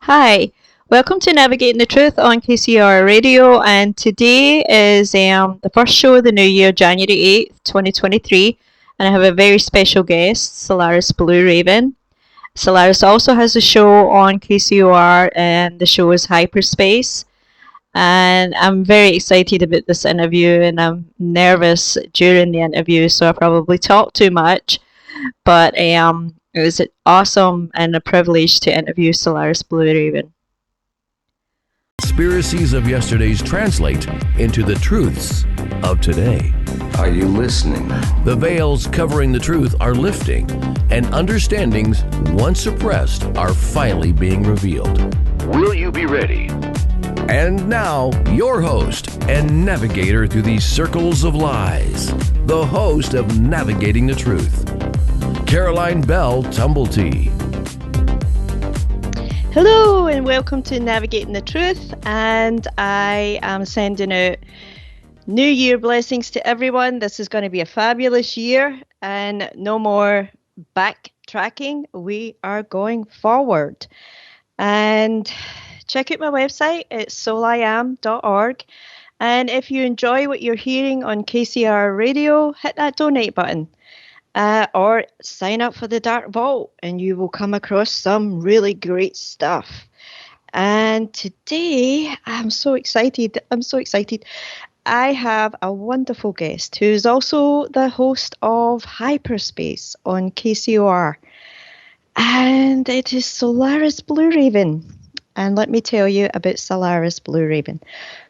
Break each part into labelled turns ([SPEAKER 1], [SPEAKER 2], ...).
[SPEAKER 1] Hi, welcome to Navigating the Truth on KCR Radio, and today is the first show of the new year, January 8th, 2023, and I have a very special guest, Solaris BlueRaven. Solaris also has a show on KCOR, and the show is Hyperspace, and I'm very excited about this interview, and I'm nervous during the interview, so I probably talk too much, but it was awesome and a privilege to interview Solaris BlueRaven.
[SPEAKER 2] Conspiracies of yesterday's translate into the truths of today.
[SPEAKER 3] Are you listening?
[SPEAKER 2] The veils covering the truth are lifting, and understandings once suppressed are finally being revealed. Will you be ready? And now, your host and navigator through these circles of lies, the host of Navigating the Truth, Caroline Bell Tumblety.
[SPEAKER 1] Hello and welcome to Navigating the Truth, and I am sending out New Year blessings to everyone. This is going to be a fabulous year and no more backtracking. We are going forward. And check out my website, it's soliam.org. And if you enjoy what you're hearing on KCR Radio, hit that donate button. Or sign up for the Dark Vault and you will come across some really great stuff. And today, I'm so excited. I have a wonderful guest who is also the host of Hyperspace on KCOR. And it is Solaris BlueRaven. And let me tell you about Solaris BlueRaven.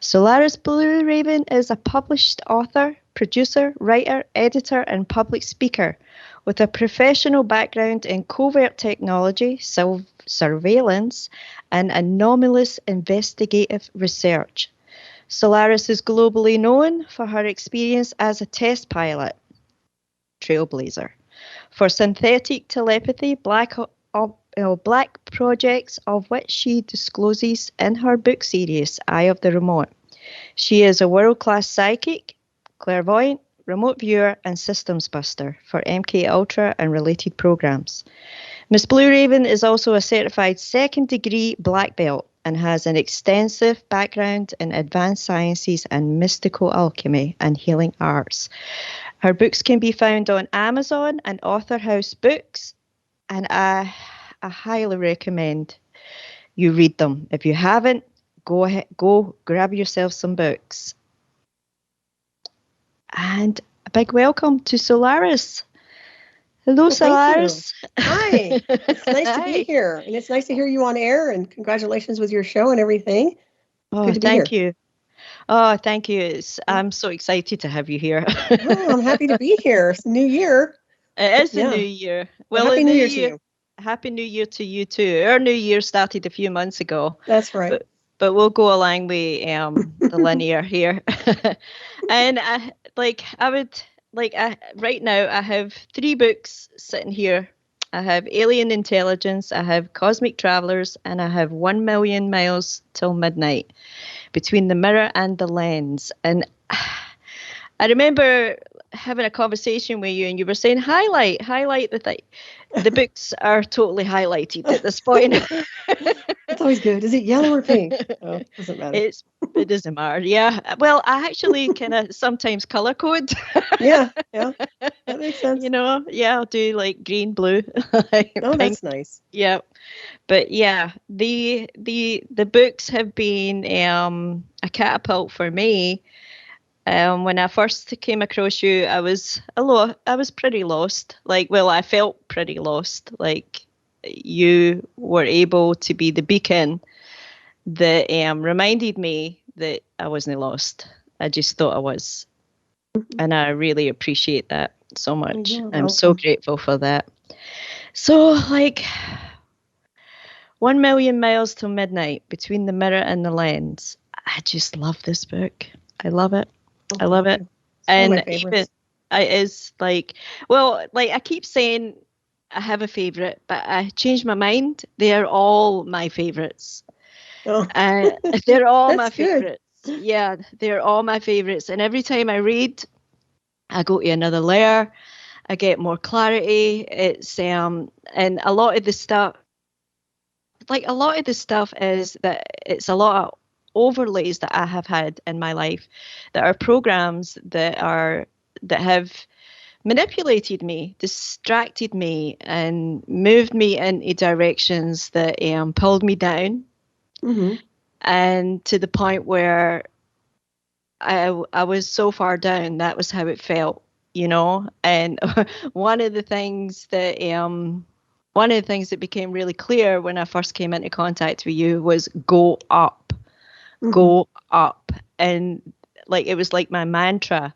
[SPEAKER 1] Solaris BlueRaven is a published author, producer, writer, editor, and public speaker with a professional background in covert technology, surveillance, and anomalous investigative research. Solaris is globally known for her experience as a test pilot, trailblazer, for synthetic telepathy, black projects of which she discloses in her book series, Eye of the Remote. She is a world-class psychic, clairvoyant, remote viewer, and systems buster for MK Ultra and related programs. Miss BlueRaven is also a certified second-degree black belt and has an extensive background in advanced sciences and mystical alchemy and healing arts. Her books can be found on Amazon and Author House Books, and I highly recommend you read them. If you haven't, go grab yourself some books. And a big welcome to Solaris. Hello, Solaris.
[SPEAKER 4] Hi. It's nice to be here. And it's nice to hear you on air, and congratulations with your show and everything.
[SPEAKER 1] Oh, thank you. Oh, thank you. I'm so excited to have you here.
[SPEAKER 4] I'm happy to be here. It's a new year.
[SPEAKER 1] It is the new year. Well,
[SPEAKER 4] Happy New Year to you.
[SPEAKER 1] Happy New Year to you too. Our new year started a few months ago.
[SPEAKER 4] That's right.
[SPEAKER 1] But we'll go along with the linear here. And right now I have 3 books sitting here. I have Alien Intelligence, I have Cosmic Travelers, and I have 1 Million Miles Till Midnight, Between the Mirror and the Lens. And I remember having a conversation with you, and you were saying highlight the thing. The books are totally highlighted at this point.
[SPEAKER 4] That's always good. Is it yellow or pink? Oh, doesn't matter.
[SPEAKER 1] It doesn't matter. Yeah. Well, I actually kind of sometimes color code.
[SPEAKER 4] Yeah. That makes sense.
[SPEAKER 1] I'll do like green, blue.
[SPEAKER 4] That's nice.
[SPEAKER 1] Yeah. But yeah, the books have been a catapult for me. When I first came across you, I was pretty lost. I felt pretty lost. You were able to be the beacon that reminded me that I wasn't lost. I just thought I was. And I really appreciate that so much. I'm so grateful for that. So 1 Million Miles Till Midnight, Between the Mirror and the Lens. I just love this book. I love it. I love it. And even it is I keep saying I have a favorite, but I changed my mind. They are all my favorites. Oh. They're all my favorites. Yeah, they're all my favorites. And every time I read, I go to another layer. I get more clarity. It's and a lot of the stuff like a lot of the stuff is that it's a lot of overlays that I have had in my life that are programs that have manipulated me, distracted me, and moved me into directions that pulled me down, and to the point where I was so far down, that was how it felt, you know. And one of the things that became really clear when I first came into contact with you was go up, go up, and like it was like my mantra.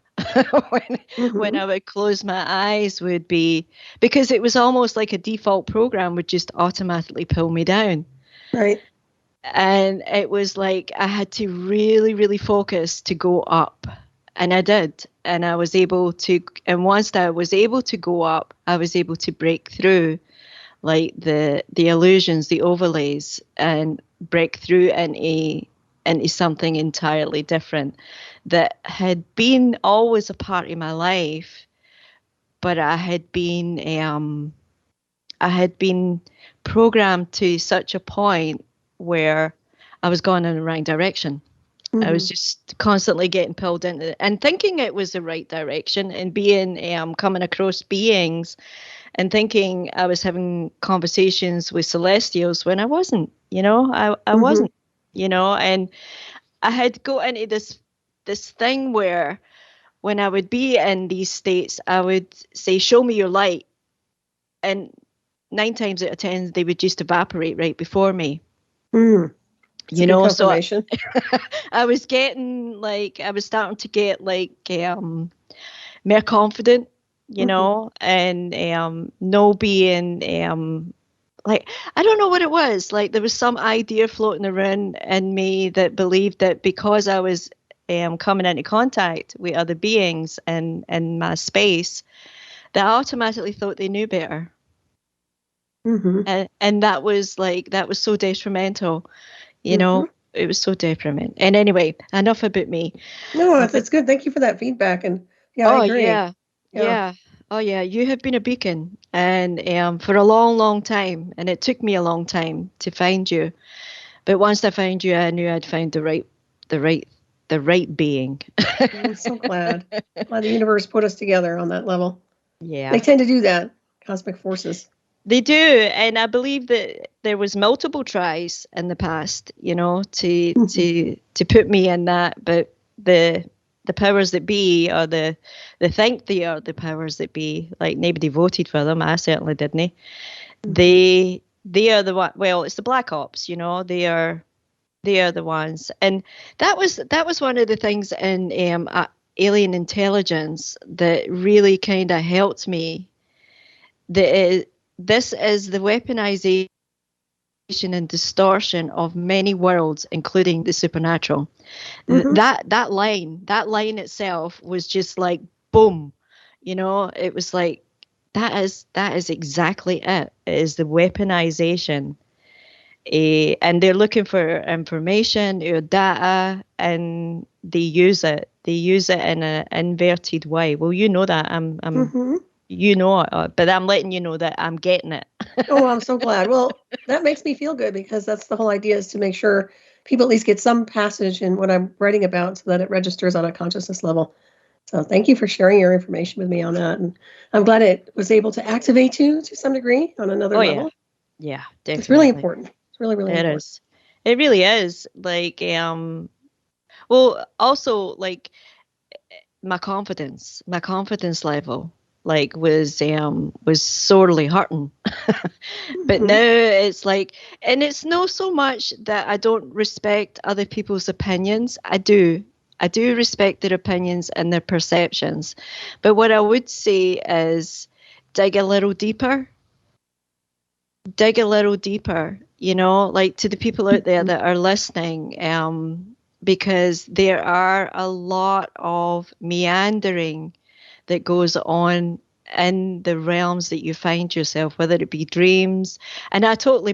[SPEAKER 1] when I would close my eyes would be, because it was almost like a default program would just automatically pull me down.
[SPEAKER 4] Right.
[SPEAKER 1] And it was like I had to really, really focus to go up. And I did. And I was able to, and once I was able to go up, I was able to break through like the illusions, the overlays, and break through into something entirely different that had been always a part of my life, but I had been programmed to such a point where I was going in the wrong direction. I was just constantly getting pulled into it and thinking it was the right direction, and being coming across beings and thinking I was having conversations with celestials when I wasn't, you know, I wasn't, you know. And I had go into this thing where when I would be in these states, I would say, show me your light. And 9 times out of 10, they would just evaporate right before me. You know, so I was getting like, I was starting to get like more confident, you know, and no being like, I don't know what it was. Like there was some idea floating around in me that believed that because I was coming into contact with other beings and in my space, that I automatically thought they knew better. And that was so detrimental, you know. It was so detrimental. And anyway, enough about me.
[SPEAKER 4] No, that's good. Thank you for that feedback. And yeah, I agree.
[SPEAKER 1] Yeah. Oh yeah, you have been a beacon, and for a long, long time, and it took me a long time to find you. But once I found you, I knew I'd found the right being.
[SPEAKER 4] I'm so glad. Glad the universe put us together on that level.
[SPEAKER 1] Yeah,
[SPEAKER 4] they tend to do that. Cosmic forces.
[SPEAKER 1] They do, and I believe that there was multiple tries in the past, you know, to put me in that, but the powers that be, or the think they are the powers that be, like nobody voted for them. I certainly didn't. They are the one. Well, it's the Black Ops, you know. They are the ones, and that was one of the things in alien intelligence that really kind of helped me. This is the weaponization and distortion of many worlds, including the supernatural. That line itself was just like boom, you know. It was like that is exactly it. It is the weaponization, and they're looking for information or data, and they use it. They use it in an inverted way. Well, you know that you know it, but I'm letting you know that I'm getting it.
[SPEAKER 4] Oh, I'm so glad. Well, that makes me feel good, because that's the whole idea, is to make sure people at least get some passage in what I'm writing about so that it registers on a consciousness level. So thank you for sharing your information with me on that. And I'm glad it was able to activate you to some degree on another level.
[SPEAKER 1] Yeah, definitely.
[SPEAKER 4] It's really important. It's really, really important.
[SPEAKER 1] It is. It really is. Like, well, also like my confidence level, like was sorely hurting. But now it's like, and it's not so much that I don't respect other people's opinions. I do respect their opinions and their perceptions. But what I would say is dig a little deeper, you know, like to the people out there that are listening, because there are a lot of meandering that goes on in the realms that you find yourself, whether it be dreams. And I totally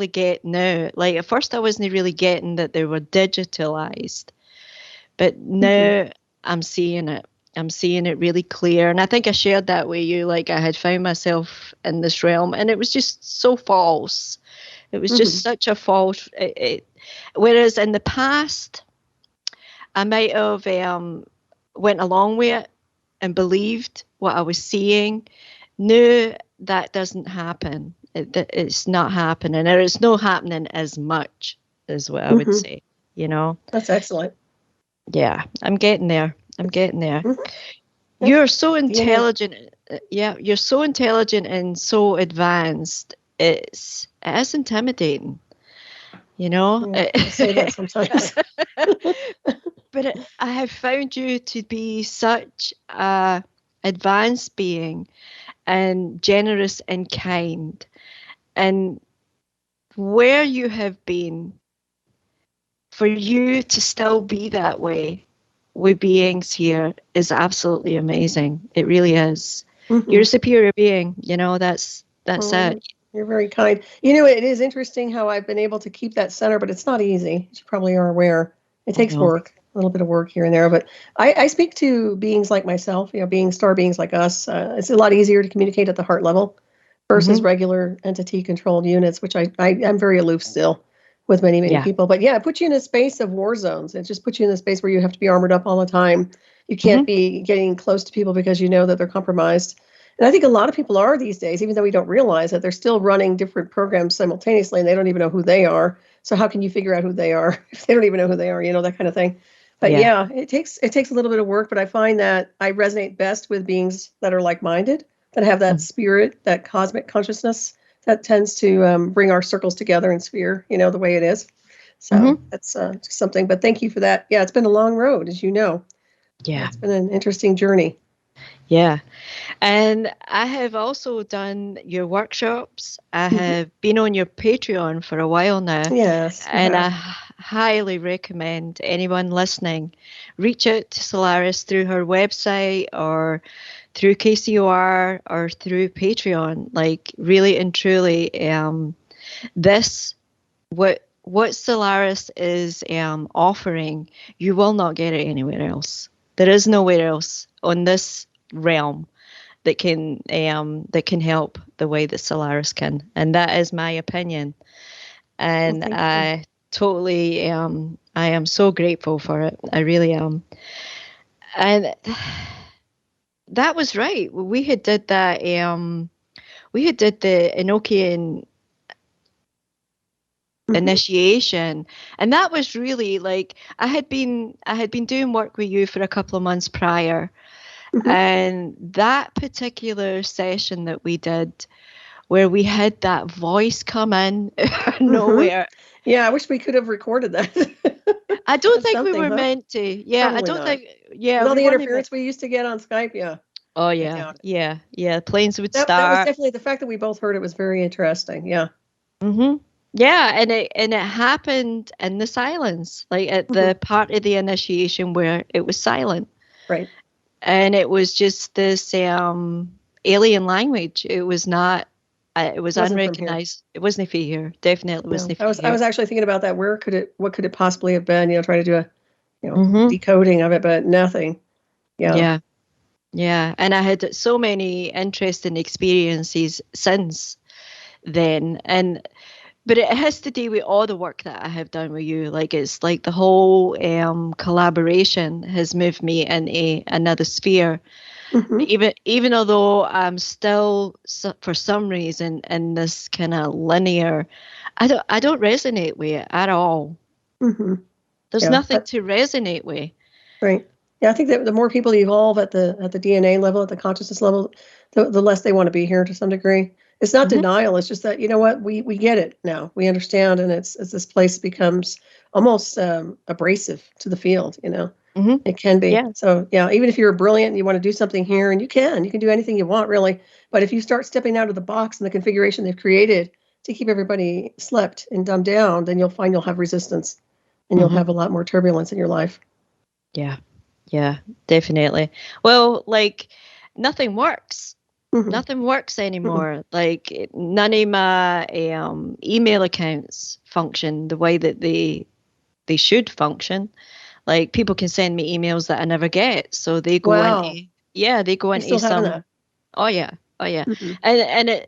[SPEAKER 1] get now. Like at first I wasn't really getting that they were digitalized, but now I'm seeing it. I'm seeing it really clear. And I think I shared that with you. Like I had found myself in this realm, and it was just so false. It was just such a false. Whereas in the past, I might have went along with it and believed what I was seeing, knew that doesn't happen. It's not happening, or it's not happening as much as what I would say,
[SPEAKER 4] That's excellent.
[SPEAKER 1] Yeah, I'm getting there.
[SPEAKER 4] Mm-hmm.
[SPEAKER 1] You're so intelligent. Yeah, you're so intelligent and so advanced. It is intimidating,
[SPEAKER 4] I say that sometimes.
[SPEAKER 1] But I have found you to be such a advanced being and generous and kind. And where you have been, for you to still be that way with beings here is absolutely amazing. It really is. You're a superior being, that's it.
[SPEAKER 4] You're very kind. It is interesting how I've been able to keep that center, but it's not easy. As you probably are aware. It takes work, a little bit of work here and there. But I speak to beings like myself, star beings like us. It's a lot easier to communicate at the heart level versus regular entity-controlled units, which I'm very aloof still with many, many people. But yeah, it puts you in a space of war zones. It just puts you in a space where you have to be armored up all the time. You can't be getting close to people because you know that they're compromised. And I think a lot of people are these days, even though we don't realize that they're still running different programs simultaneously and they don't even know who they are. So how can you figure out who they are if they don't even know who they are, that kind of thing. But yeah, it takes a little bit of work, but I find that I resonate best with beings that are like-minded, that have that spirit, that cosmic consciousness that tends to bring our circles together and sphere, the way it is. So that's just something, but thank you for that. Yeah, it's been a long road, as you know.
[SPEAKER 1] Yeah.
[SPEAKER 4] It's been an interesting journey.
[SPEAKER 1] Yeah. And I have also done your workshops. I have been on your Patreon for a while now.
[SPEAKER 4] Yes.
[SPEAKER 1] And I highly recommend anyone listening reach out to Solaris through her website or through KCOR or through Patreon. Like, really and truly, what Solaris is offering, you will not get it anywhere else. There is nowhere else on this realm that can help the way that Solaris can, and that is my opinion. And I totally I am so grateful for it. I really am. And that was right. We had did that. We had did the Enochian initiation, and that was really like I had been doing work with you for a couple of months prior. And that particular session that we did, where we had that voice come in out of nowhere.
[SPEAKER 4] Yeah, I wish we could have recorded that.
[SPEAKER 1] I don't think we were meant to. Yeah,
[SPEAKER 4] Probably
[SPEAKER 1] I don't
[SPEAKER 4] not.
[SPEAKER 1] think. Yeah,
[SPEAKER 4] with all the interference we used to get on Skype. Yeah.
[SPEAKER 1] Oh yeah, yeah. Planes would start.
[SPEAKER 4] That was definitely the fact that we both heard it was very interesting. Yeah.
[SPEAKER 1] Yeah, and it happened in the silence, like at the part of the initiation where it was silent.
[SPEAKER 4] Right.
[SPEAKER 1] And it was just this alien language. It was not. It was unrecognized. It wasn't here. Definitely wasn't.
[SPEAKER 4] I was actually thinking about that. What could it possibly have been? Trying to do a decoding of it, but nothing. Yeah.
[SPEAKER 1] And I had so many interesting experiences since then, but it has to do with all the work that I have done with you. Like, it's like the whole collaboration has moved me in another sphere. Even although I'm still, for some reason, in this kind of linear, I don't resonate with it at all. There's nothing to resonate with. Right.
[SPEAKER 4] Yeah, I think that the more people evolve at the DNA level, at the consciousness level, the less they want to be here to some degree. It's not denial. It's just that, we get it now. We understand. And it's this place becomes almost abrasive to the field, It can be. Yeah. So, even if you're brilliant and you want to do something here, and you can do anything you want, really. But if you start stepping out of the box and the configuration they've created to keep everybody slept and dumbed down, then you'll find you'll have resistance and you'll have a lot more turbulence in your life.
[SPEAKER 1] Yeah, definitely. Well, like, nothing works. Nothing works anymore. Like, none of my email accounts function the way that they should function. Like, people can send me emails that I never get, so they go into they go into some. That? Oh yeah, Oh yeah,
[SPEAKER 4] Mm-hmm.
[SPEAKER 1] and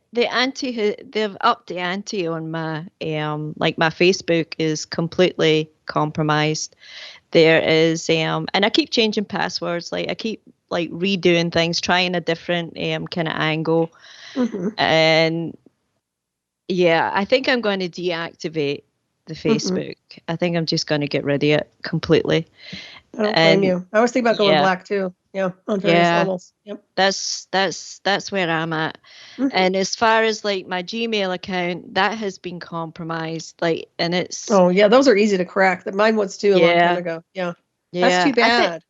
[SPEAKER 1] they've upped the ante on my like my Facebook is completely compromised. There is and I keep changing passwords. Like I keep like redoing things, trying a different kind of angle,
[SPEAKER 4] Mm-hmm.
[SPEAKER 1] and yeah, I think I'm going to deactivate the
[SPEAKER 4] Mm-hmm.
[SPEAKER 1] Facebook. I think I'm just going to get rid of it completely.
[SPEAKER 4] I don't blame
[SPEAKER 1] And
[SPEAKER 4] you. I always think about going
[SPEAKER 1] yeah,
[SPEAKER 4] black too. Yeah, on various
[SPEAKER 1] yeah,
[SPEAKER 4] levels. Yep.
[SPEAKER 1] that's where I'm at.
[SPEAKER 4] Mm-hmm.
[SPEAKER 1] And as far as like my Gmail account, that has been compromised. Like, and it's
[SPEAKER 4] Oh yeah, those are easy to crack. That mine was too a long time
[SPEAKER 1] yeah,
[SPEAKER 4] ago. Yeah, that's
[SPEAKER 1] yeah.
[SPEAKER 4] too bad.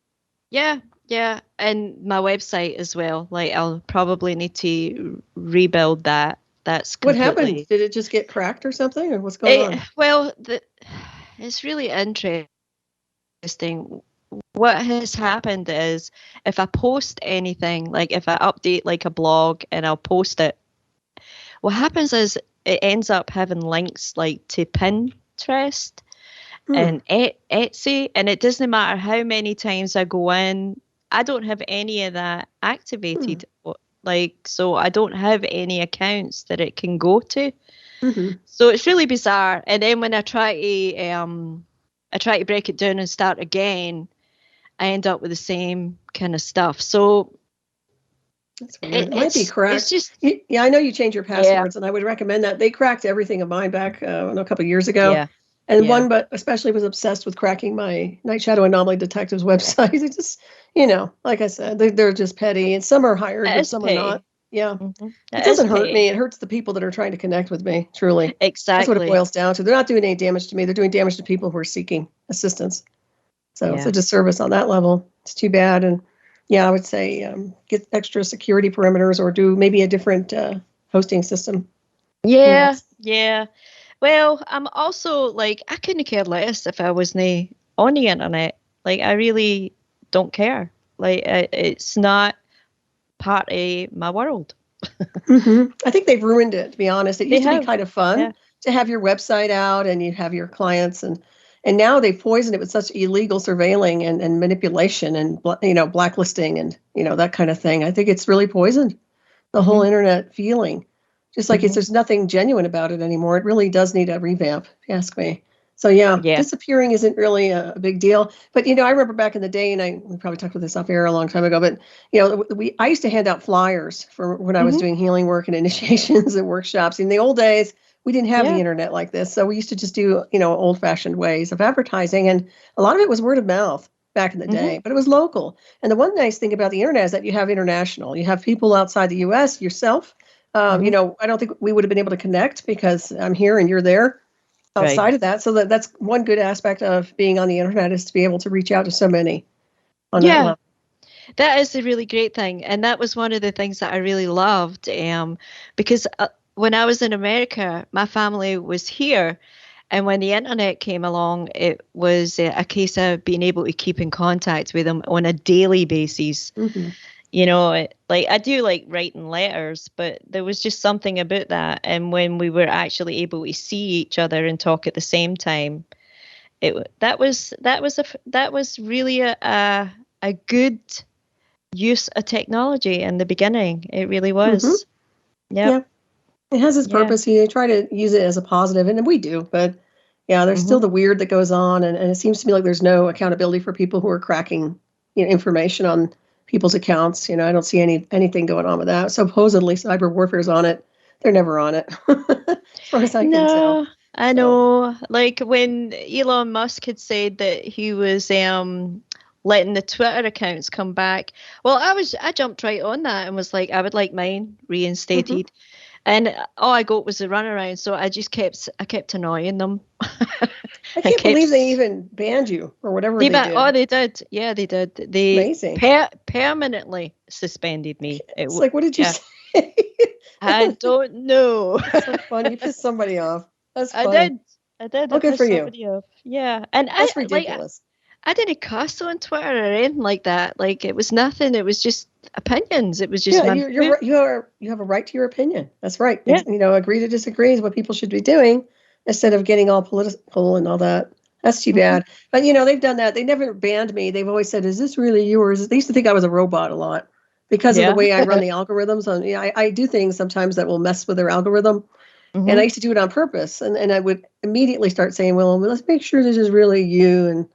[SPEAKER 1] Yeah, yeah, and my website as well. Like, I'll probably need to rebuild that. That's
[SPEAKER 4] What happened?
[SPEAKER 1] completely.
[SPEAKER 4] Did it just get cracked or something, or what's going on?
[SPEAKER 1] Well, it's really interesting. What has happened is if I post anything, like if I update like a blog and I'll post it, what happens is it ends up having links like to Pinterest
[SPEAKER 4] Hmm.
[SPEAKER 1] and Etsy, and it doesn't matter how many times I go in, I don't have any of that activated. Like, so I don't have any accounts that it can go to.
[SPEAKER 4] Mm-hmm.
[SPEAKER 1] So it's really bizarre. And then when I try to break it down and start again, I end up with the same kind of stuff. So
[SPEAKER 4] That's weird. It might be
[SPEAKER 1] it's
[SPEAKER 4] cracked.
[SPEAKER 1] just
[SPEAKER 4] Yeah, I know you change your
[SPEAKER 1] yeah,
[SPEAKER 4] passwords, and I would recommend that. They cracked everything of mine back a couple of years ago.
[SPEAKER 1] yeah,
[SPEAKER 4] And
[SPEAKER 1] yeah.
[SPEAKER 4] one, but especially was obsessed with cracking my Night Shadow Anomaly Detectives website. It just, like I said, they're just petty, and some are hired,
[SPEAKER 1] It
[SPEAKER 4] but
[SPEAKER 1] is
[SPEAKER 4] some are
[SPEAKER 1] petty.
[SPEAKER 4] not. Yeah.
[SPEAKER 1] Mm-hmm.
[SPEAKER 4] It
[SPEAKER 1] It is
[SPEAKER 4] doesn't hurt
[SPEAKER 1] petty.
[SPEAKER 4] me. It hurts the people that are trying to connect with me, truly. That's what it
[SPEAKER 1] Exactly.
[SPEAKER 4] boils down to. They're not doing any damage to me. They're doing damage to people who are seeking assistance. So it's
[SPEAKER 1] Yeah.
[SPEAKER 4] a disservice on that level. It's too bad. And yeah, I would say get extra security perimeters or do maybe a different hosting system.
[SPEAKER 1] Yeah, yeah. Well, I'm also like I couldn't care less if I wasn't on the internet. Like I really don't care. Like it's not part of my world.
[SPEAKER 4] I think they've ruined it, to be honest. It
[SPEAKER 1] They
[SPEAKER 4] used to be
[SPEAKER 1] have.
[SPEAKER 4] kind of fun
[SPEAKER 1] Yeah.
[SPEAKER 4] to have your website out and you have your clients and now they've poisoned it with such illegal surveilling and manipulation and blacklisting and that kind of thing. I think it's really poisoned the whole internet feeling. Just like there's nothing genuine about it anymore. It really does need a revamp, if you ask me. So yeah,
[SPEAKER 1] Yeah.
[SPEAKER 4] disappearing isn't really a big deal. But I remember back in the day, and we probably talked about this off air a long time ago. But I used to hand out flyers for when I was doing healing work and initiations and workshops. In the old days, we didn't have the internet like this, so we used to just do old-fashioned ways of advertising, and a lot of it was word of mouth back in the day. But it was local. And the one nice thing about the internet is that you have international. You have people outside the U.S. yourself. I don't think we would have been able to connect because I'm here and you're there outside
[SPEAKER 1] Right.
[SPEAKER 4] of that. So that's one good aspect of being on the internet is to be able to reach out to so many on that level.
[SPEAKER 1] That is a really great thing. And that was one of the things that I really loved because when I was in America, my family was here. And when the internet came along, it was a case of being able to keep in contact with them on a daily basis. Like I do like writing letters, but there was just something about that. And when we were actually able to see each other and talk at the same time, that was really a good use of technology in the beginning. It really was.
[SPEAKER 4] Yeah. It has its purpose. You try to use it as a positive, and we do. But yeah, there's still the weird that goes on, and it seems to me like there's no accountability for people who are cracking information on people's accounts. I don't see anything going on with that. Supposedly cyber warfare is on it. They're never on it, as far as I can tell.
[SPEAKER 1] I know. Like when Elon Musk had said that he was letting the Twitter accounts come back. Well, I jumped right on that and was like, I would like mine reinstated. And all I got was the runaround, so I kept annoying them.
[SPEAKER 4] I can't believe they even banned you or whatever they did.
[SPEAKER 1] Oh, they did. Yeah, they did. They
[SPEAKER 4] Amazing.
[SPEAKER 1] Permanently suspended me.
[SPEAKER 4] It's like, what did you say?
[SPEAKER 1] I don't know.
[SPEAKER 4] That's so funny. You pissed somebody off. That's funny.
[SPEAKER 1] I did.
[SPEAKER 4] Oh, good for you.
[SPEAKER 1] Off. Yeah, and
[SPEAKER 4] that's ridiculous.
[SPEAKER 1] I didn't cuss on Twitter or anything like that. Like it was nothing. It was just opinions. It was just
[SPEAKER 4] you have a right to your opinion. That's right.
[SPEAKER 1] Yeah.
[SPEAKER 4] Agree to disagree is what people should be doing instead of getting all political and all that. That's too bad. But they've done that. They never banned me. They've always said, "Is this really yours?" They used to think I was a robot a lot because of the way I run the algorithms. I do things sometimes that will mess with their algorithm.
[SPEAKER 1] Mm-hmm.
[SPEAKER 4] And I used to do it on purpose. And I would immediately start saying, well, let's make sure this is really you and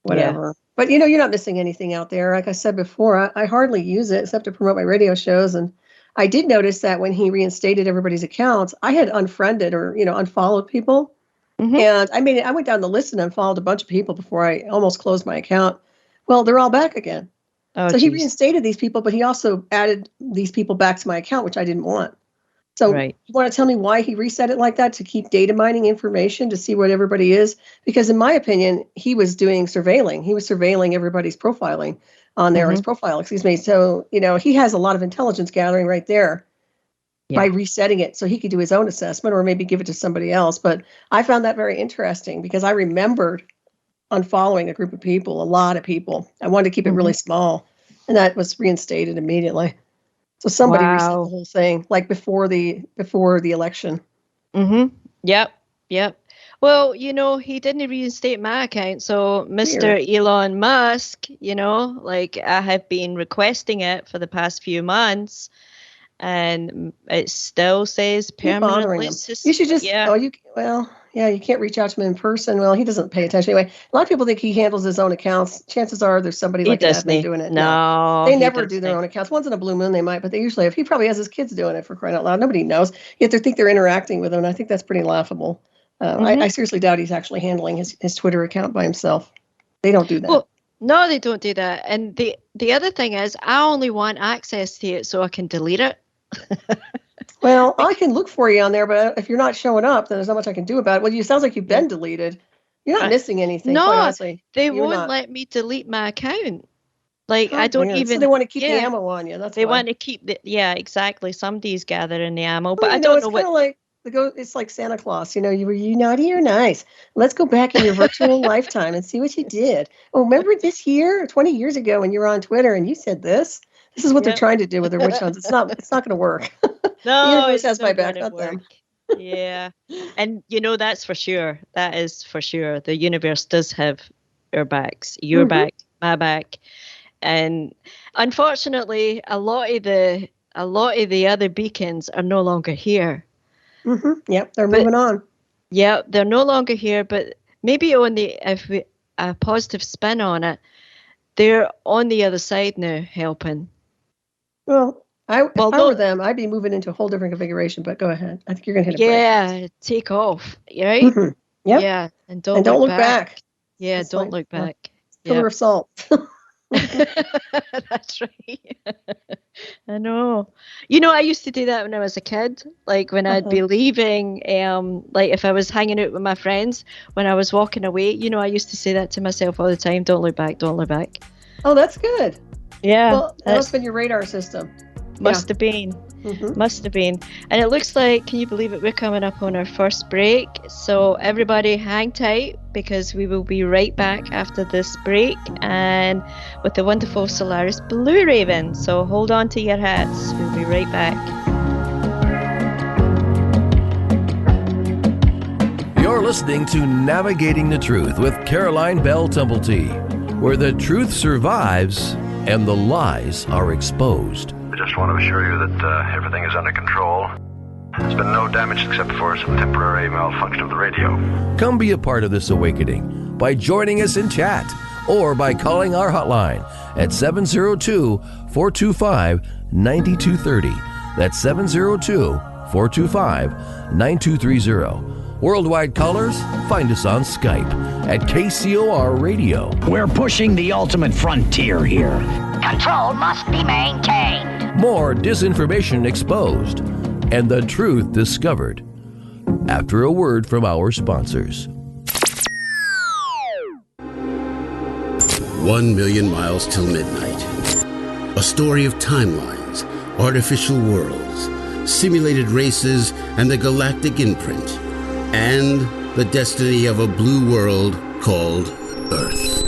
[SPEAKER 4] whatever. Yeah. But, you're not missing anything out there. Like I said before, I hardly use it except to promote my radio shows. And I did notice that when he reinstated everybody's accounts, I had unfriended or, unfollowed people. Mm-hmm. And I went down the list and unfollowed a bunch of people before I almost closed my account. Well, they're all back again. Oh, so he reinstated these people, but he also added these people back to my account, which I didn't want. So You want to tell me why he reset it like that? To keep data mining information to see what everybody is? Because in my opinion, he was doing surveilling. He was surveilling everybody's profiling on there, his profile, excuse me. So, he has a lot of intelligence gathering right there by resetting it so he could do his own assessment or maybe give it to somebody else. But I found that very interesting because I remembered unfollowing a group of people, a lot of people. I wanted to keep it really small, and that was reinstated immediately. So somebody reset the whole thing, like before the election.
[SPEAKER 1] Mm-hmm. Yep. Well, he didn't reinstate my account. So Mr. Elon Musk, I have been requesting it for the past few months, and it still says permanently.
[SPEAKER 4] You should just, you can't reach out to him in person. Well, he doesn't pay attention anyway. A lot of people think he handles his own accounts. Chances are there's somebody like that doing it.
[SPEAKER 1] No,
[SPEAKER 4] they never do their own accounts. Once in a blue moon they might, but they usually have. He probably has his kids doing it, for crying out loud. Nobody knows. Yet they think they're interacting with him, and I think that's pretty laughable. I seriously doubt he's actually handling his Twitter account by himself. They don't do that.
[SPEAKER 1] Well, no, they don't do that. And the other thing is, I only want access to it so I can delete it.
[SPEAKER 4] Well, I can look for you on there, but if you're not showing up, then there's not much I can do about it. Well, it sounds like you've been deleted. You're not missing anything.
[SPEAKER 1] No,
[SPEAKER 4] honestly.
[SPEAKER 1] They won't let me delete my account. I don't even.
[SPEAKER 4] So they want to keep the ammo on you. That's
[SPEAKER 1] they want to keep the. Yeah, exactly. Somebody's gathering the ammo, but I
[SPEAKER 4] don't
[SPEAKER 1] know what.
[SPEAKER 4] Like it's like Santa Claus. Were you naughty or nice? Let's go back in your virtual lifetime and see what you did. Oh, remember this year, 20 years ago, when you were on Twitter and you said this. This is what they're trying to do with their witch hunts. It's not going to work.
[SPEAKER 1] No,
[SPEAKER 4] the universe has my back, not them.
[SPEAKER 1] Yeah, and that's for sure. That is for sure. The universe does have our backs, your back, my back, and unfortunately, a lot of the other beacons are no longer here.
[SPEAKER 4] Mm-hmm. Yep, they're moving on.
[SPEAKER 1] Yeah, they're no longer here, but maybe if we a positive spin on it, they're on the other side now, helping.
[SPEAKER 4] Well, if I were them, I'd be moving into a whole different configuration, but go ahead. I think you're going to hit a break.
[SPEAKER 1] Yeah, take off, right?
[SPEAKER 4] Mm-hmm. Yep.
[SPEAKER 1] Yeah, and
[SPEAKER 4] don't look back.
[SPEAKER 1] Yeah, don't look back.
[SPEAKER 4] Pillar of salt.
[SPEAKER 1] That's right. I know. I used to do that when I was a kid. Like when I'd be leaving, if I was hanging out with my friends, when I was walking away, I used to say that to myself all the time. Don't look back. Don't look back.
[SPEAKER 4] Oh, that's good.
[SPEAKER 1] Yeah.
[SPEAKER 4] Well, that must have been your radar system.
[SPEAKER 1] Must have been. Mm-hmm. Must have been. And it looks like, can you believe it, we're coming up on our first break. So everybody hang tight because we will be right back after this break and with the wonderful Solaris BlueRaven. So hold on to your hats. We'll be right back.
[SPEAKER 2] You're listening to Navigating the Truth with Caroline Bell Tumblety, where the truth survives and the lies are exposed.
[SPEAKER 3] I just want to assure you that everything is under control. There's been no damage except for some temporary malfunction of the radio.
[SPEAKER 2] Come be a part of this awakening by joining us in chat or by calling our hotline at 702-425-9230. That's 702-425-9230. Worldwide callers, find us on Skype at KCOR Radio.
[SPEAKER 5] We're pushing the ultimate frontier here.
[SPEAKER 6] Control must be maintained.
[SPEAKER 2] More disinformation exposed and the truth discovered. After a word from our sponsors.
[SPEAKER 7] 1 million miles till midnight. A story of timelines, artificial worlds, simulated races, and the galactic imprint. And the destiny of a blue world called Earth.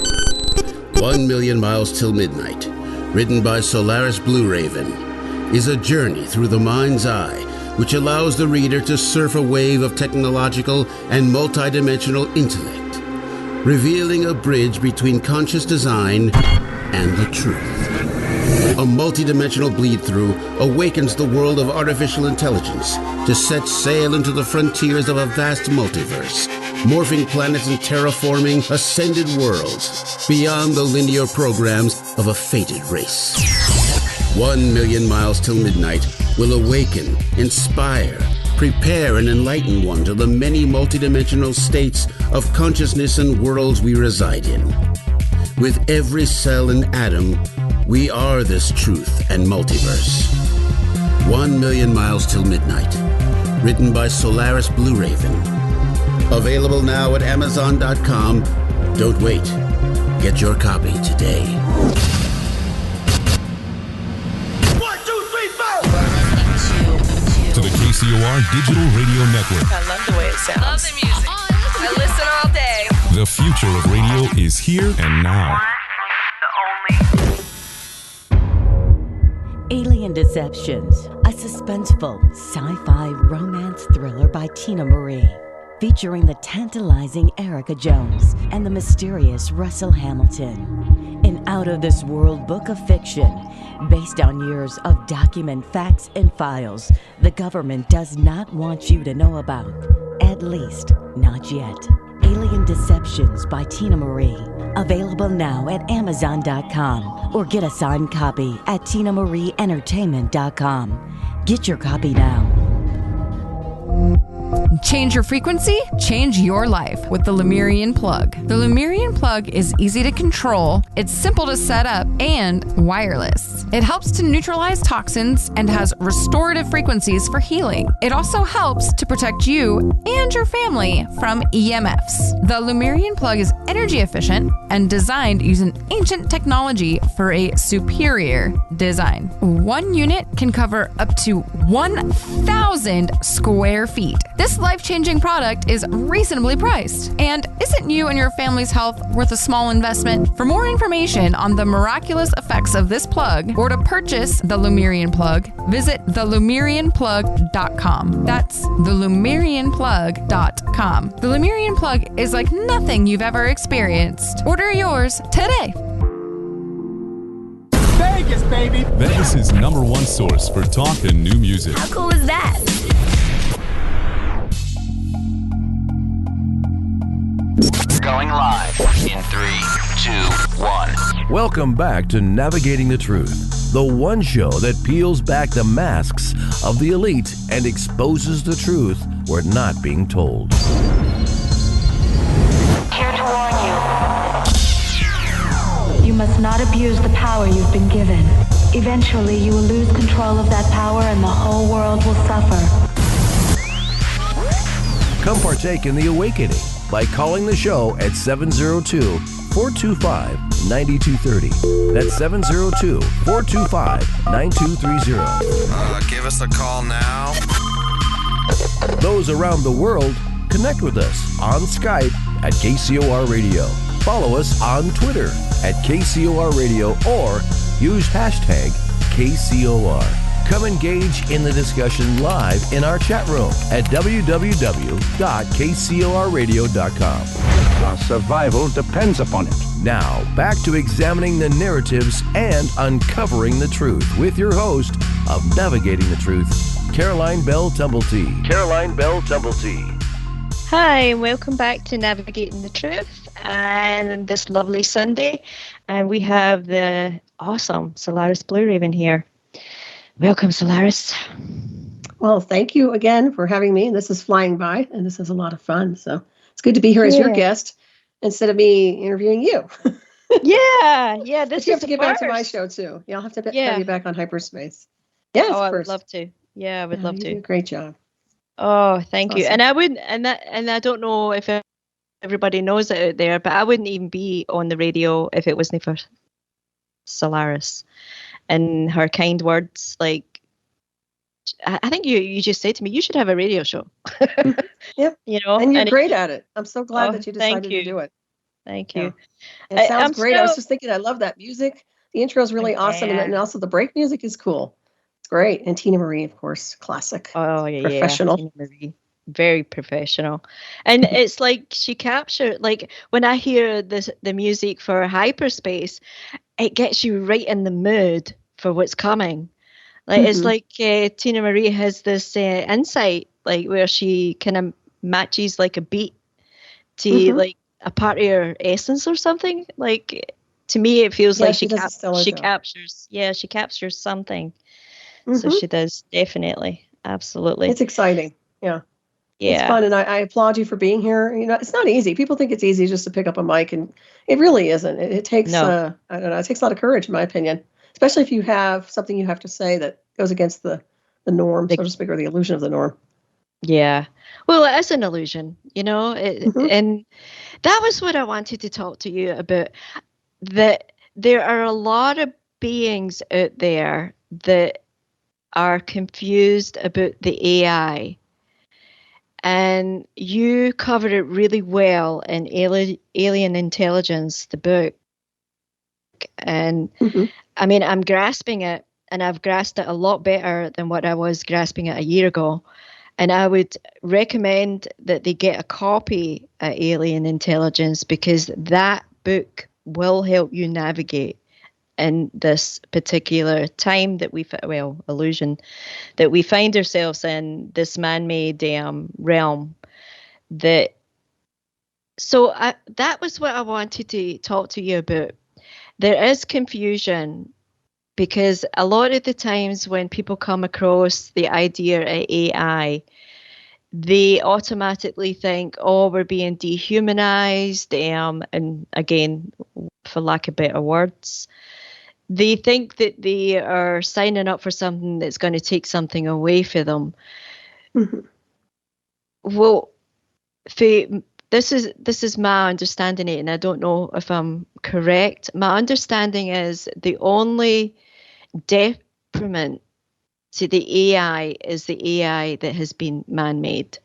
[SPEAKER 7] 1 million miles till midnight, written by Solaris BlueRaven, is a journey through the mind's eye which allows the reader to surf a wave of technological and multidimensional intellect, revealing a bridge between conscious design and the truth. A multidimensional bleed-through awakens the world of artificial intelligence to set sail into the frontiers of a vast multiverse, morphing planets and terraforming ascended worlds beyond the linear programs of a fated race. 1 million miles till midnight will awaken, inspire, prepare, and enlighten one to the many multidimensional states of consciousness and worlds we reside in. With every cell and atom, we are this truth and multiverse. 1 million miles till midnight. Written by Solaris BlueRaven. Available now at Amazon.com. Don't wait. Get your copy today.
[SPEAKER 8] 1, 2, 3, 4.
[SPEAKER 9] To the KCOR Digital Radio Network.
[SPEAKER 10] I love the way it sounds. Love the music. I listen all day.
[SPEAKER 9] The future of radio is here and now.
[SPEAKER 11] Alien Deceptions, a suspenseful sci-fi romance thriller by Tina Marie, featuring the tantalizing Erica Jones and the mysterious Russell Hamilton. An out-of-this-world book of fiction based on years of document facts and files the government does not want you to know about, at least not yet. Alien Deceptions by Tina Marie. Available now at Amazon.com or get a signed copy at TinaMarieEntertainment.com. Get your copy now.
[SPEAKER 12] Change your frequency, change your life with the Lemurian plug. The Lemurian plug is easy to control, it's simple to set up, and wireless. It helps to neutralize toxins and has restorative frequencies for healing. It also helps to protect you and your family from EMFs. The Lemurian plug is energy efficient and designed using ancient technology for a superior design. One unit can cover up to 1,000 square feet. This life-changing product is reasonably priced. And isn't you and your family's health worth a small investment? For more information on the miraculous effects of this plug or to purchase the Lemurian plug, visit thelumerianplug.com. That's thelumerianplug.com. The Lemurian plug is like nothing you've ever experienced. Order yours today.
[SPEAKER 8] Vegas, baby.
[SPEAKER 9] Vegas is #1 source for talk and new music.
[SPEAKER 6] How cool is that?
[SPEAKER 13] Going live in 3, 2, 1.
[SPEAKER 2] Welcome back to Navigating the Truth, the one show that peels back the masks of the elite and exposes the truth we're not being told.
[SPEAKER 6] Here to warn you. You must not abuse the power you've been given. Eventually, you will lose control of that power and the whole world will suffer.
[SPEAKER 2] Come partake in the awakening by calling the show at 702-425-9230. That's 702-425-9230.
[SPEAKER 3] Give us a call now.
[SPEAKER 2] Those around the world, connect with us on Skype at KCOR Radio. Follow us on Twitter at KCOR Radio or use hashtag KCOR. Come engage in the discussion live in our chat room at www.kcorradio.com.
[SPEAKER 5] Our survival depends upon it.
[SPEAKER 2] Now, back to examining the narratives and uncovering the truth with your host of Navigating the Truth, Caroline Bell Tumblety. Caroline Bell Tumblety.
[SPEAKER 1] Hi, and welcome back to Navigating the Truth and this lovely Sunday. And we have the awesome Solaris BlueRaven here. Welcome, Solaris.
[SPEAKER 4] Well, thank you again for having me. This is flying by, and this is a lot of fun. So it's good to be here as your guest instead of me interviewing you.
[SPEAKER 1] Yeah.
[SPEAKER 4] This you have to get back to my show too. Yeah, I'll have to have you back on Hyperspace. Yes,
[SPEAKER 1] I would love to. Yeah, I would love to.
[SPEAKER 4] You do a great job.
[SPEAKER 1] Oh, thank you.
[SPEAKER 4] Awesome.
[SPEAKER 1] And I wouldn't, and I don't know if everybody knows it out there, but I wouldn't even be on the radio if it wasn't for Solaris and her kind words. Like, I think you just said to me, you should have a radio show.
[SPEAKER 4] Yep.
[SPEAKER 1] You know,
[SPEAKER 4] and you're great at it. I'm so glad that you decided to do it.
[SPEAKER 1] Thank you.
[SPEAKER 4] Yeah. It sounds great. I was just thinking, I love that music. The intro is really awesome, and also the break music is cool. It's great. And Tina Marie, of course, classic.
[SPEAKER 1] Oh yeah,
[SPEAKER 4] professional.
[SPEAKER 1] Tina Marie. very professional. And it's like she captured, like when I hear the music for Hyperspace, it gets you right in the mood for what's coming. Like it's like Tina Marie has this insight, like where she kind of matches like a beat to like a part of your essence or something. Like to me, it feels like she captures. Yeah, she captures something. So she does, definitely, absolutely.
[SPEAKER 4] It's exciting. Yeah. It's fun, and I applaud you for being here. You know, it's not easy. People think it's easy just to pick up a mic, and it really isn't. It takes I don't know. It takes a lot of courage, in my opinion, especially if you have something you have to say that goes against the norm, so to speak, or the illusion of the norm.
[SPEAKER 1] Yeah. Well, it is an illusion, you know, and that was what I wanted to talk to you about, that there are a lot of beings out there that are confused about the AI, and you cover it really well in Alien Intelligence, the book. And I mean, I'm grasping it, and I've grasped it a lot better than what I was grasping it a year ago. And I would recommend that they get a copy of Alien Intelligence, because that book will help you navigate in this particular time that illusion that we find ourselves in, this man-made realm. That was what I wanted to talk to you about. There is confusion, because a lot of the times when people come across the idea of AI, they automatically think, oh, we're being dehumanized. And again, for lack of better words, they think that they are signing up for something that's going to take something away from them. Well, this is my understanding, and I don't know if I'm correct. My understanding is the only detriment to the AI is the AI that has been man-made.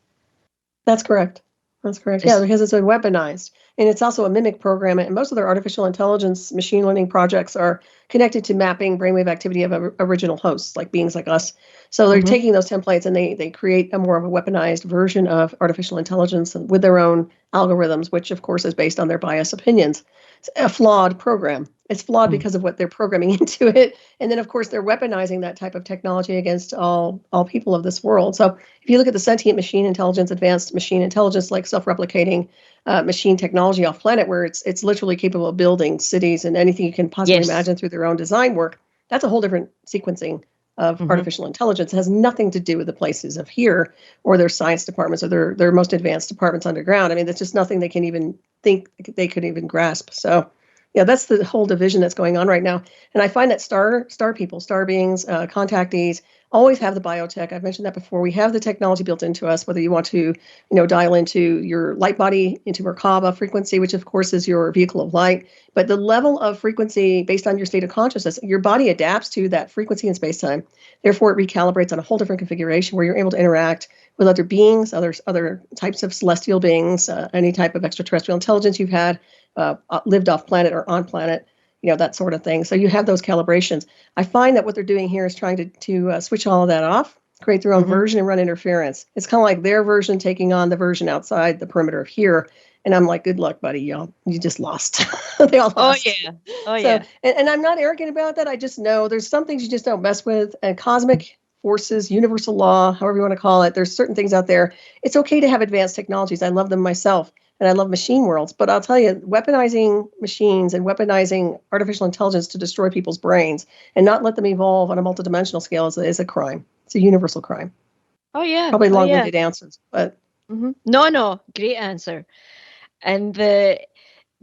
[SPEAKER 4] That's correct. Yeah, because it's been weaponized. And it's also a mimic program. And most of their artificial intelligence machine learning projects are connected to mapping brainwave activity of original hosts, like beings like us. So they're taking those templates and they create a more of a weaponized version of artificial intelligence with their own algorithms, which of course is based on their biased opinions. It's a flawed program. It's flawed because of what they're programming into it. And then of course they're weaponizing that type of technology against all people of this world. So if you look at the sentient machine intelligence, advanced machine intelligence, like self-replicating machine technology off planet, where it's literally capable of building cities and anything you can possibly imagine through their own design work, that's a whole different sequencing of artificial intelligence. It has nothing to do with the places of here or their science departments or their most advanced departments underground. I mean, that's just nothing they can even think they could even grasp. So yeah, that's the whole division that's going on right now. And I find that star people, star beings, contactees, always have the biotech. I've mentioned that before. We have the technology built into us, whether you want to, dial into your light body, into Merkaba frequency, which of course is your vehicle of light. But the level of frequency based on your state of consciousness, your body adapts to that frequency in space-time. Therefore, it recalibrates on a whole different configuration where you're able to interact with other beings, other types of celestial beings, any type of extraterrestrial intelligence you've had, lived off planet or on planet, that sort of thing. So you have those calibrations. I find that what they're doing here is trying to switch all of that off, create their own version and run interference. It's kind of like their version taking on the version outside the perimeter of here. And I'm like, good luck, buddy. You just lost. They all lost.
[SPEAKER 1] Oh, yeah.
[SPEAKER 4] And I'm not arrogant about that. I just know there's some things you just don't mess with. And cosmic forces, universal law, however you want to call it, there's certain things out there. It's okay to have advanced technologies. I love them myself. And I love machine worlds, but I'll tell you, weaponizing machines and weaponizing artificial intelligence to destroy people's brains and not let them evolve on a multidimensional scale is a crime. It's a universal crime.
[SPEAKER 1] Oh, yeah.
[SPEAKER 4] Probably long-winded answers, but.
[SPEAKER 1] No, great answer. And the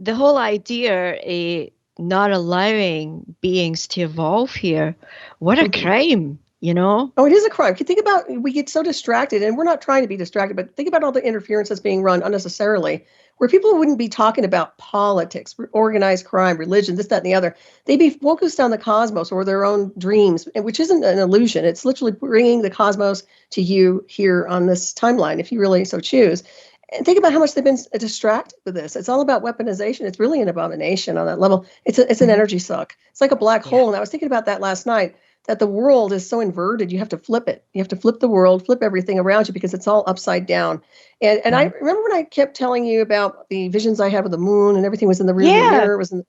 [SPEAKER 1] whole idea of not allowing beings to evolve here, what a crime.
[SPEAKER 4] Oh, it is a crime. Think about, we get so distracted, and we're not trying to be distracted, but think about all the interference that's being run unnecessarily, where people wouldn't be talking about politics, organized crime, religion, this, that, and the other. They'd be focused on the cosmos or their own dreams, which isn't an illusion. It's literally bringing the cosmos to you here on this timeline, if you really so choose. And think about how much they've been distracted with this. It's all about weaponization. It's really an abomination on that level. It's an energy suck. It's like a black hole. And I was thinking about that last night. that the world is so inverted. You have to flip it. You have to flip the world, flip everything around you because it's all upside down. And I remember when I kept telling you about the visions I had with the moon and everything was in the rearview mirror. It was well,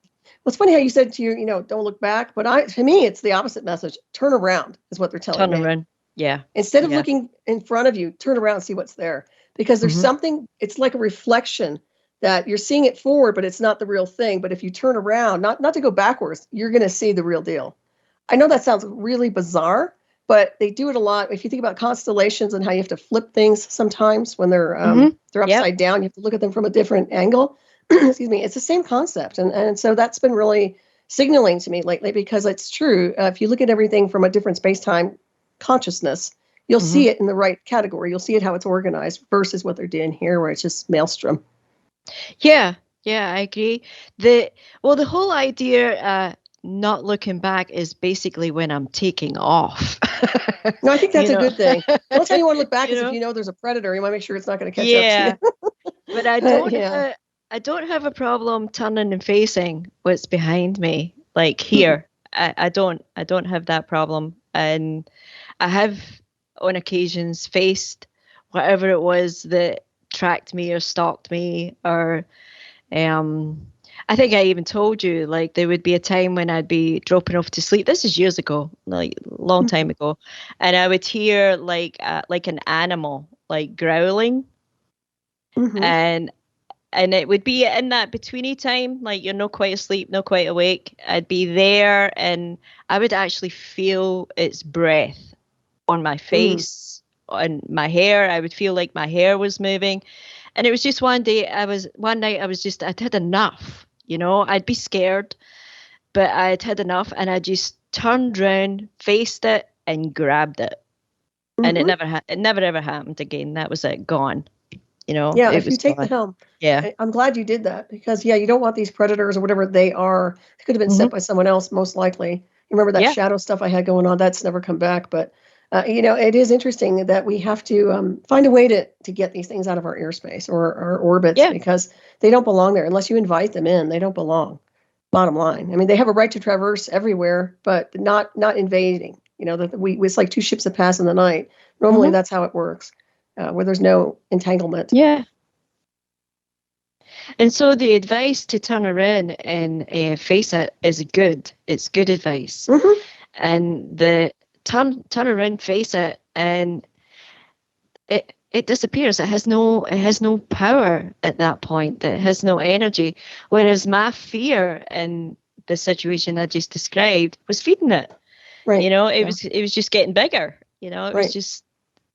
[SPEAKER 4] it's funny how you said to you know, don't look back. But to me, it's the opposite message. Turn around is what they're telling me.
[SPEAKER 1] Turn around. Yeah.
[SPEAKER 4] Instead of looking in front of you, turn around and see what's there. Because there's something, it's like a reflection that you're seeing it forward, but it's not the real thing. But if you turn around, not to go backwards, you're going to see the real deal. I know that sounds really bizarre, but they do it a lot. If you think about constellations and how you have to flip things sometimes when they're upside down, you have to look at them from a different angle. Excuse me. It's the same concept. And so that's been really signaling to me lately because it's true. If you look at everything from a different space-time consciousness, you'll see it in the right category. You'll see it how it's organized versus what they're doing here, where it's just maelstrom.
[SPEAKER 1] Yeah, I agree. The whole idea not looking back is basically when I'm taking off.
[SPEAKER 4] No, I think that's a good thing. The only time you want to look back is if you know there's a predator. You want to make sure it's not going to catch up to you.
[SPEAKER 1] But I don't have a problem turning and facing what's behind me. Like here, I don't have that problem, and I have on occasions faced whatever it was that tracked me or stalked me, or I think I even told you, like, there would be a time when I'd be dropping off to sleep. This is years ago, like a long time ago, and I would hear like an animal like growling, and it would be in that betweeny time, like you're not quite asleep, not quite awake. I'd be there, and I would actually feel its breath on my face, on my hair. I would feel like my hair was moving. And it was just one night I'd had enough, you know. I'd be scared, but I'd had enough, and I just turned around, faced it, and grabbed it. And it never ever happened again. That was it, gone. You know.
[SPEAKER 4] Yeah, if you take the helm.
[SPEAKER 1] Yeah.
[SPEAKER 4] I'm glad you did that because you don't want these predators or whatever they are. They could have been sent by someone else, most likely. You remember that shadow stuff I had going on? That's never come back, but. It is interesting that we have to find a way to get these things out of our airspace or our orbits because they don't belong there unless you invite them in. They don't belong. Bottom line. I mean, they have a right to traverse everywhere, but not invading. You know, it's like two ships that pass in the night. Normally, that's how it works, where there's no entanglement.
[SPEAKER 1] Yeah. And so the advice to turn around and face it is good. It's good advice. And the turn around, face it, and it disappears. It has no power at that point. It has no energy. Whereas my fear in the situation I just described was feeding it. Right. You know, it was just getting bigger. You know, it was just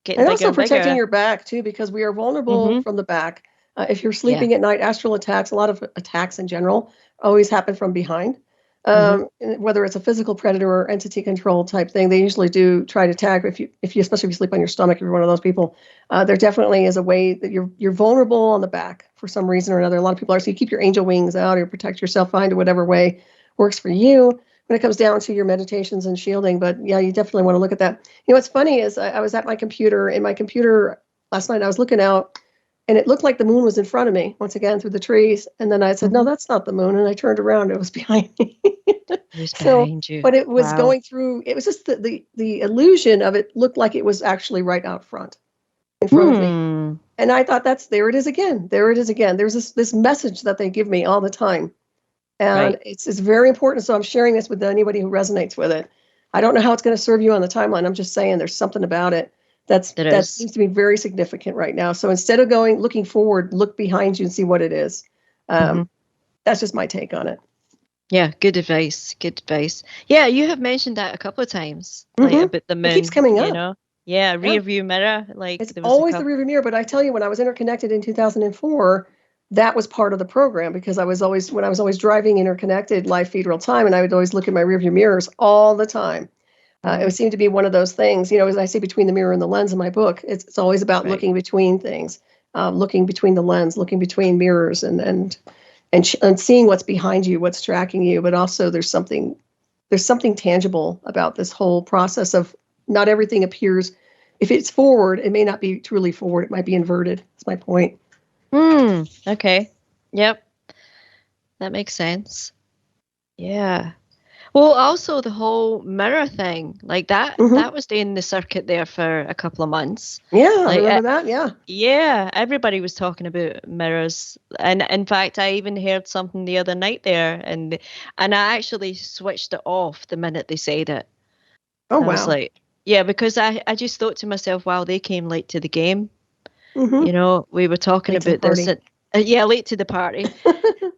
[SPEAKER 1] getting bigger. And also
[SPEAKER 4] protecting your back too, because we are vulnerable from the back. If you're sleeping at night, astral attacks, a lot of attacks in general always happen from behind. Whether it's a physical predator or entity control type thing, they usually do try to tag. If you especially if you sleep on your stomach, if you're one of those people, there definitely is a way that you're vulnerable on the back for some reason or another. A lot of people are. So you keep your angel wings out or protect yourself, find whatever way works for you when it comes down to your meditations and shielding. But yeah, you definitely want to look at that. You know, what's funny is I was at my computer. In my computer last night, I was looking out. And it looked like the moon was in front of me, once again, through the trees. And then I said, no, that's not the moon. And I turned around. It was behind me.
[SPEAKER 1] It was behind you.
[SPEAKER 4] But it was going through, it was just the illusion of it looked like it was actually right out front, in front of me. And I thought, there it is again. There it is again. There's this message that they give me all the time. And it's very important. So I'm sharing this with anybody who resonates with it. I don't know how it's going to serve you on the timeline. I'm just saying there's something about it. That seems to be very significant right now. So instead of looking forward, look behind you and see what it is. That's just my take on it.
[SPEAKER 1] Yeah, good advice. Good advice. Yeah, you have mentioned that a couple of times, like about the moon.
[SPEAKER 4] It keeps coming up.
[SPEAKER 1] You know? Yeah, rear view mirror. Like
[SPEAKER 4] it's always the rear view mirror. But I tell you, when I was interconnected in 2004, that was part of the program because I was always driving interconnected live feed real time, and I would always look at my rear view mirrors all the time. It would seem to be one of those things, you know, as I say, between the mirror and the lens in my book, it's always about looking between things, looking between the lens, looking between mirrors and seeing what's behind you, what's tracking you. But also there's something tangible about this whole process of not everything appears. If it's forward, it may not be truly forward. It might be inverted. That's my point.
[SPEAKER 1] Okay. Yep. That makes sense. Yeah. Well, also the whole mirror thing, like that was doing the circuit there for a couple of months.
[SPEAKER 4] Yeah, I
[SPEAKER 1] Like,
[SPEAKER 4] remember that. Yeah.
[SPEAKER 1] Yeah, everybody was talking about mirrors. And in fact, I even heard something the other night there, and I actually switched it off the minute they said it.
[SPEAKER 4] Oh,
[SPEAKER 1] I was
[SPEAKER 4] wow.
[SPEAKER 1] like, yeah, because I just thought to myself, wow, they came late to the game.
[SPEAKER 4] Mm-hmm.
[SPEAKER 1] You know, we were talking
[SPEAKER 4] Late to the
[SPEAKER 1] about this.
[SPEAKER 4] party.
[SPEAKER 1] Yeah, late to the party.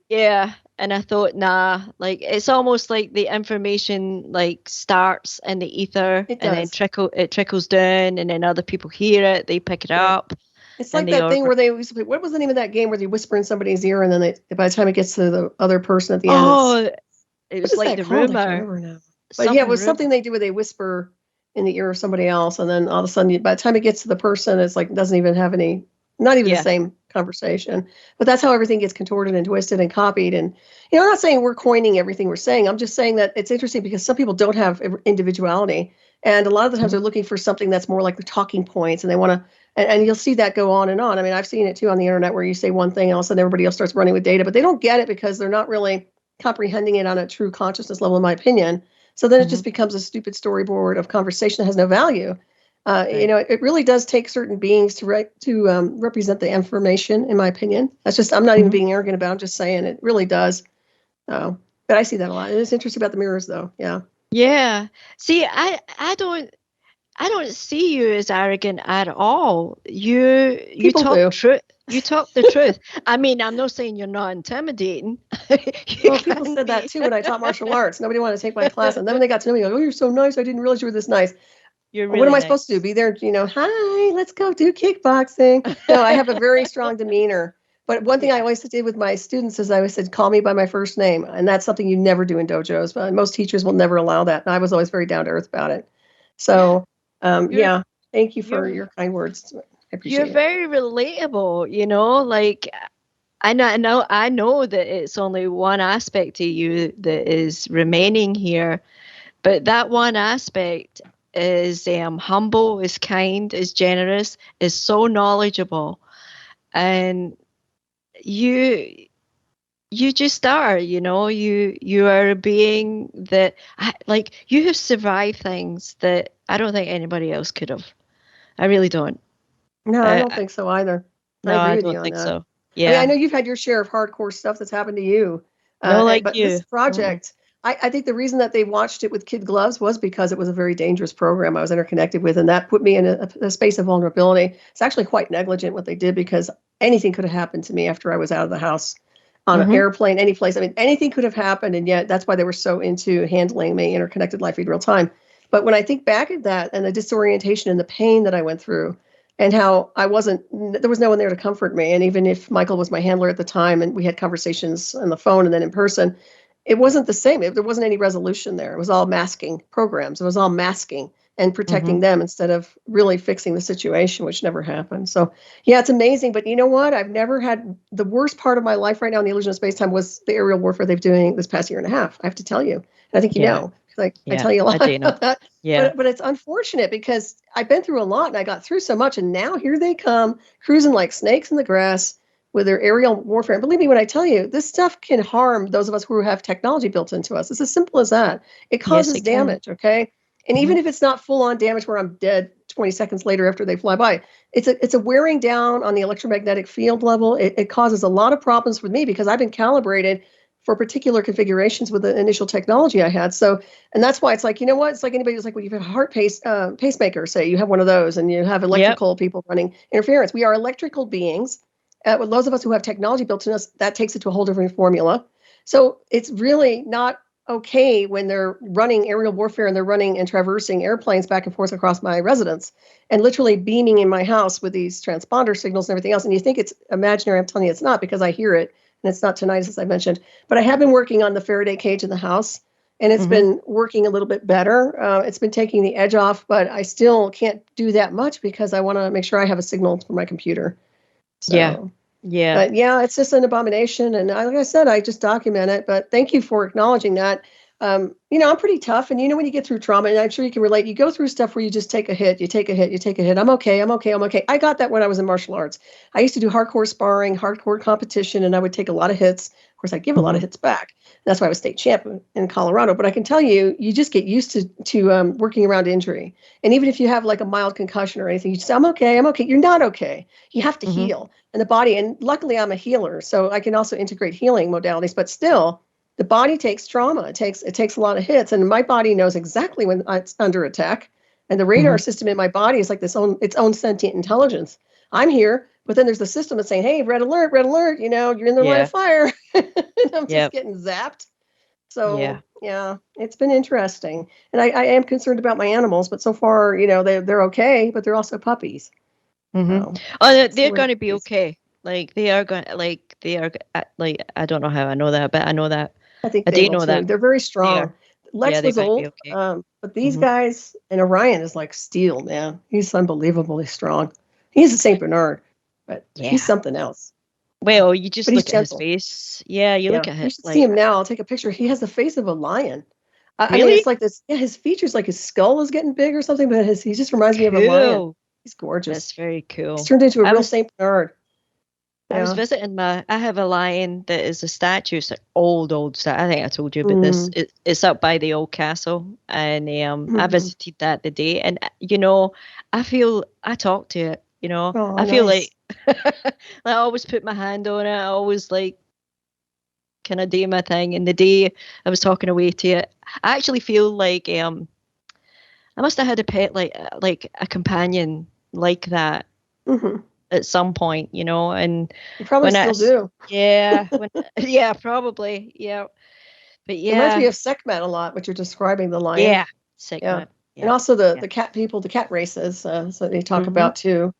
[SPEAKER 1] Yeah. And I thought, nah, like it's almost like the information like starts in the ether
[SPEAKER 4] It
[SPEAKER 1] and then
[SPEAKER 4] does.
[SPEAKER 1] it trickles down, and then other people hear it, they pick it
[SPEAKER 4] Yeah.
[SPEAKER 1] up.
[SPEAKER 4] It's
[SPEAKER 1] and
[SPEAKER 4] like
[SPEAKER 1] they
[SPEAKER 4] that
[SPEAKER 1] all
[SPEAKER 4] thing where they used to play, what was the name of that game where they whisper in somebody's ear and then by the time it gets to the other person at the end,
[SPEAKER 1] it
[SPEAKER 4] what
[SPEAKER 1] was
[SPEAKER 4] is
[SPEAKER 1] like
[SPEAKER 4] that
[SPEAKER 1] the
[SPEAKER 4] called? I can't
[SPEAKER 1] rumor.
[SPEAKER 4] remember now. But yeah, it was something they do where they whisper in the ear of somebody else, and then all of a sudden, by the time it gets to the person, it's like doesn't even have any, not even the same conversation. But that's how everything gets contorted and twisted and copied. And I'm not saying we're coining everything we're saying. I'm just saying that it's interesting because some people don't have individuality, and a lot of the times they're looking for something that's more like the talking points, and they want to. And you'll see that go on and on. I mean, I've seen it too on the internet where you say one thing, and all of a sudden everybody else starts running with data, but they don't get it because they're not really comprehending it on a true consciousness level, in my opinion. So then it just becomes a stupid storyboard of conversation that has no value. It really does take certain beings to represent the information, in my opinion. That's just, I'm not even being arrogant about it. I'm just saying it really does. But I see that a lot. It is interesting about the mirrors, though. Yeah.
[SPEAKER 1] Yeah. See, I don't see you as arrogant at all. You talk truth. You talk the truth. I mean, I'm not saying you're not intimidating.
[SPEAKER 4] Well, people said that too when I taught martial arts. Nobody wanted to take my class, and then when they got to know me, like, "Oh, you're so nice. I didn't realize you were this nice."
[SPEAKER 1] You're really
[SPEAKER 4] what am I
[SPEAKER 1] nice.
[SPEAKER 4] supposed to do? Be there, hi, let's go do kickboxing. No, I have a very strong demeanor. But one thing I always did with my students is I always said, call me by my first name. And that's something you never do in dojos. But most teachers will never allow that. And I was always very down to earth about it. So, yeah, thank you for your kind words. I appreciate it.
[SPEAKER 1] You're very relatable, like I know that it's only one aspect of you that is remaining here, but that one aspect is humble, is kind, is generous, is so knowledgeable, and you just are, you are a being that you have survived things that I don't think anybody else could have. I really don't.
[SPEAKER 4] No, I don't think so either.
[SPEAKER 1] No,
[SPEAKER 4] I agree with
[SPEAKER 1] don't
[SPEAKER 4] you on
[SPEAKER 1] think
[SPEAKER 4] that.
[SPEAKER 1] so. Yeah.
[SPEAKER 4] I mean, I know you've had your share of hardcore stuff that's happened to you. But this project, I think the reason that they watched it with kid gloves was because it was a very dangerous program I was interconnected with, and that put me in a space of vulnerability. It's actually quite negligent what they did because anything could have happened to me after I was out of the house, on an airplane, any place. I mean, anything could have happened, and yet that's why they were so into handling me interconnected life feed real time. But when I think back at that and the disorientation and the pain that I went through, and how there was no one there to comfort me. And even if Michael was my handler at the time and we had conversations on the phone and then in person, it wasn't the same. There wasn't any resolution there. It was all masking programs. It was all masking and protecting them instead of really fixing the situation, which never happened. So, yeah, it's amazing. But you know what? I've never had the worst part of my life right now in the illusion of space-time was the aerial warfare they've been doing this past year and a half. I have to tell you. And I think you know. I tell you a lot about that. Yeah. But it's unfortunate because I've been through a lot and I got through so much. And now here they come cruising like snakes in the grass with their aerial warfare. And believe me when I tell you, this stuff can harm those of us who have technology built into us. It's as simple as that. It causes damage, okay? And even if it's not full on damage where I'm dead 20 seconds later after they fly by, it's a wearing down on the electromagnetic field level. It causes a lot of problems with me because I've been calibrated for particular configurations with the initial technology I had. So, and that's why it's like, you know what? It's like anybody who's like, well, you have a heart pacemaker, say you have one of those and you have electrical people running interference. We are electrical beings. With those of us who have technology built in us, that takes it to a whole different formula. So it's really not okay when they're running aerial warfare and they're running and traversing airplanes back and forth across my residence and literally beaming in my house with these transponder signals and everything else. And you think it's imaginary. I'm telling you, it's not, because I hear it. And it's not tinnitus, as I mentioned. But I have been working on the Faraday cage in the house, and it's been working a little bit better. It's been taking the edge off, but I still can't do that much because I want to make sure I have a signal for my computer. So,
[SPEAKER 1] yeah.
[SPEAKER 4] But yeah, it's just an abomination. And like I said, I just document it. But thank you for acknowledging that. I'm pretty tough. And when you get through trauma, and I'm sure you can relate, you go through stuff where you just take a hit, you take a hit. I'm okay. I got that when I was in martial arts. I used to do hardcore sparring, hardcore competition, and I would take a lot of hits. Of course, I give a lot of hits back. That's why I was state champ in Colorado. But I can tell you, you just get used to working around injury. And even if you have like a mild concussion or anything, you just say, I'm okay. You're not okay. You have to heal. And the body, and luckily I'm a healer, so I can also integrate healing modalities, but still, the body takes trauma. It takes a lot of hits, and my body knows exactly when it's under attack. And the radar system in my body is like its own sentient intelligence. I'm here, but then there's the system that's saying, "Hey, red alert! You're in the line of fire." And I'm just getting zapped. So it's been interesting, and I am concerned about my animals, but so far, they're okay, but they're also puppies.
[SPEAKER 1] They're going to be okay. Like they are going, I don't know how I know that, but I know that.
[SPEAKER 4] I think they know that. They're very strong. Lex was old,
[SPEAKER 1] okay.
[SPEAKER 4] But these guys, and Orion is like steel, man. He's unbelievably strong. He's a Saint Bernard, but he's something else.
[SPEAKER 1] Well, you just look at his face. Yeah, you look at him.
[SPEAKER 4] You should see him now. I'll take a picture. He has the face of a lion.
[SPEAKER 1] Really?
[SPEAKER 4] I mean, it's like this. Yeah, his features, like his skull is getting big or something, but he just reminds me of a lion. He's gorgeous.
[SPEAKER 1] That's very cool.
[SPEAKER 4] He's turned into a real Saint Bernard.
[SPEAKER 1] I was visiting I have a lion that is a statue. It's an old statue. I think I told you about this. It's up by the old castle, and I visited that the day, and I talk to it. I feel like I always put my hand on it. I always kind of do my thing. And the day I was talking away to it, I actually feel like I must have had a pet like a companion like that. At some point, and
[SPEAKER 4] you probably still do.
[SPEAKER 1] Yeah, probably, yeah. But
[SPEAKER 4] it reminds me of Sekhmet a lot, what you're describing, the lion.
[SPEAKER 1] Yeah, Sekhmet. Yeah.
[SPEAKER 4] And also the cat people, the cat races. So they talk about too.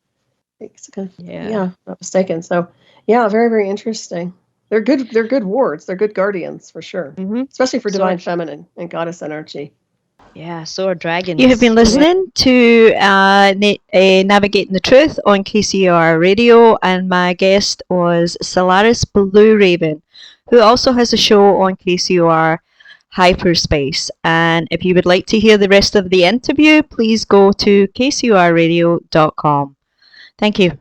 [SPEAKER 4] Not mistaken. So very, very interesting. They're good. They're good wards. They're good guardians for sure, especially for divine feminine and goddess energy.
[SPEAKER 1] Yeah, so are dragons.
[SPEAKER 14] You have been listening to Navigating the Truth on KCOR Radio, and my guest was Solaris BlueRaven, who also has a show on KCOR Hyperspace. And if you would like to hear the rest of the interview, please go to kcorradio.com. Thank you.